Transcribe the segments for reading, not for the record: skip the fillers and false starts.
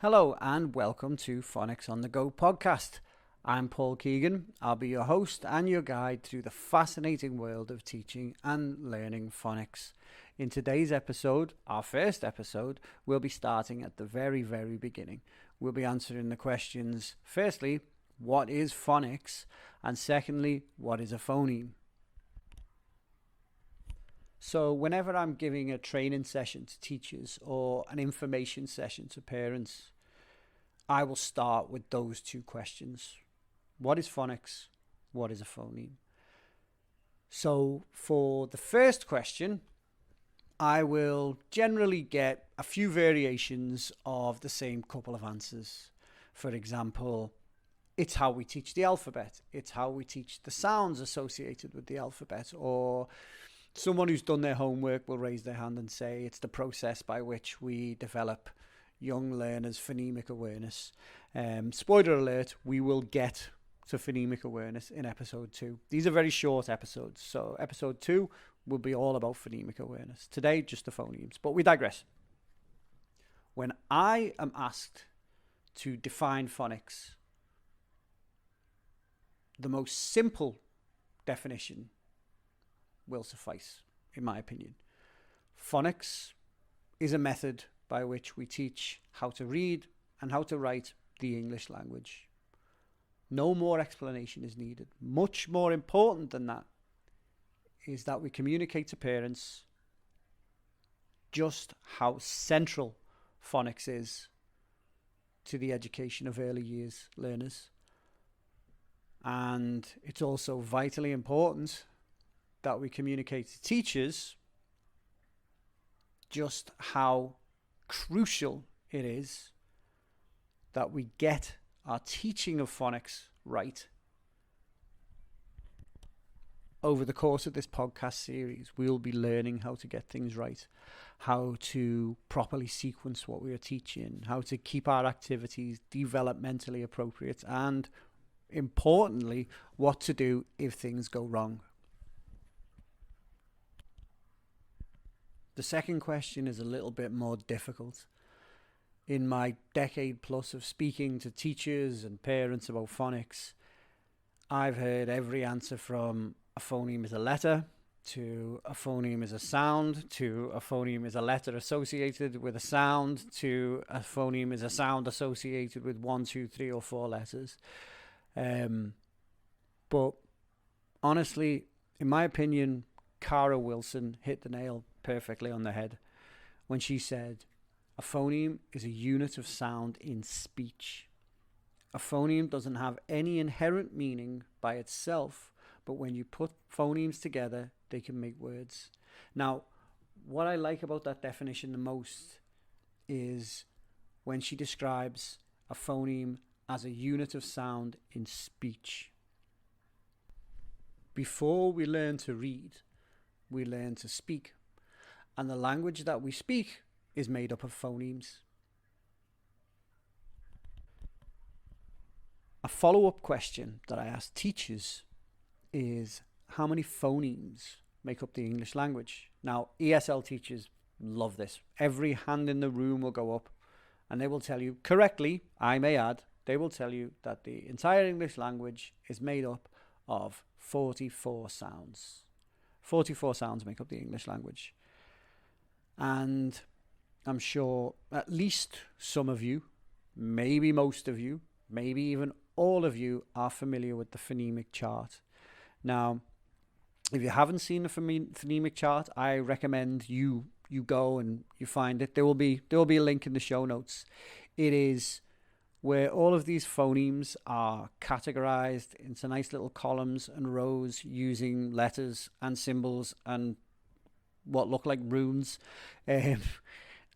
Hello and welcome to Phonics on the Go podcast. I'm Paul Keegan. I'll be your host and your guide through the fascinating world of teaching and learning phonics. In today's episode, our first episode, we'll be starting at the very beginning. We'll be answering the questions, firstly, what is phonics? And secondly, what is a phoneme? So whenever I'm giving a training session to teachers or an information session to parents, I will start with those two questions. What is phonics? What is a phoneme? So for the first question, I will generally get a few variations of the same couple of answers. For example, it's how we teach the alphabet. It's how we teach the sounds associated with the alphabet. Or someone who's done their homework will raise their hand and say it's the process by which we develop young learners' phonemic awareness. Spoiler alert, we will get to phonemic awareness in episode 2. These are very short episodes, so episode 2 will be all about phonemic awareness. Today, just the phonemes, but we digress. When I am asked to define phonics, the most simple definition will suffice, in my opinion. Phonics is a method by which we teach how to read and how to write the English language. No more explanation is needed. Much more important than that is that we communicate to parents just how central phonics is to the education of early years learners. And it's also vitally important that we communicate to teachers just how crucial it is that we get our teaching of phonics right. Over the course of this podcast series, we'll be learning how to get things right, how to properly sequence what we are teaching, how to keep our activities developmentally appropriate, and importantly, what to do if things go wrong. The second question is a little bit more difficult. In my decade plus of speaking to teachers and parents about phonics, I've heard every answer from a phoneme is a letter, to a phoneme is a sound, to a phoneme is a letter associated with a sound, to a phoneme is a sound associated with 1, 2, 3 or 4 letters. But honestly, in my opinion, Cara Wilson hit the nail perfectly on the head when she said a phoneme is a unit of sound in speech. A phoneme doesn't have any inherent meaning by itself, but when you put phonemes together, they can make words. Now, what I like about that definition the most is when she describes a phoneme as a unit of sound in speech. Before we learn to read, we learn to speak. And the language that we speak is made up of phonemes. A follow-up question that I ask teachers is how many phonemes make up the English language? Now, ESL teachers love this. Every hand in the room will go up and they will tell you correctly, I may add, they will tell you that the entire English language is made up of 44 sounds. 44 sounds make up the English language. And I'm sure at least some of you, maybe most of you, maybe even all of you are familiar with the phonemic chart. Now, if you haven't seen the phonemic chart, I recommend you go and you find it. There will be a link in the show notes. It is where all of these phonemes are categorized into nice little columns and rows using letters and symbols and what look like runes.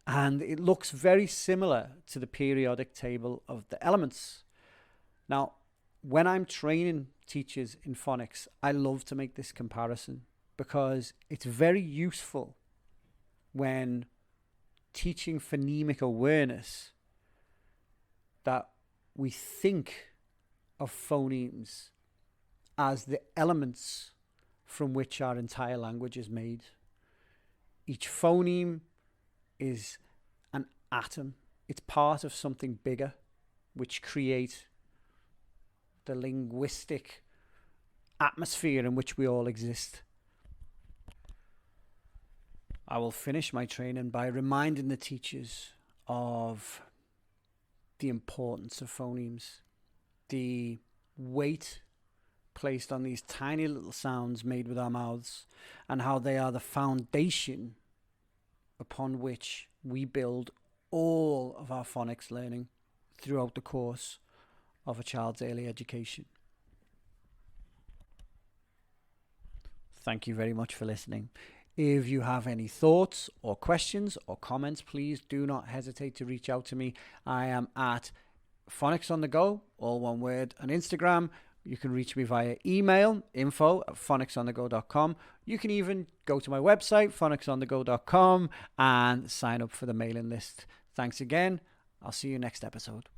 And it looks very similar to the periodic table of the elements. Now, when I'm training teachers in phonics, I love to make this comparison because it's very useful when teaching phonemic awareness that we think of phonemes as the elements from which our entire language is made. Each phoneme is an atom it's part of something bigger, which create the linguistic atmosphere in which we all exist. I will finish my training by reminding the teachers of the importance of phonemes, the weight placed on these tiny little sounds made with our mouths, and how they are the foundation upon which we build all of our phonics learning throughout the course of a child's early education. Thank you very much for listening. If you have any thoughts or questions or comments, please do not hesitate to reach out to me. I am at Phonics on the Go, all one word, on Instagram. You can reach me via email, info@phonicsonthego.com. You can even go to my website, phonicsonthego.com, and sign up for the mailing list. Thanks again. I'll see you next episode.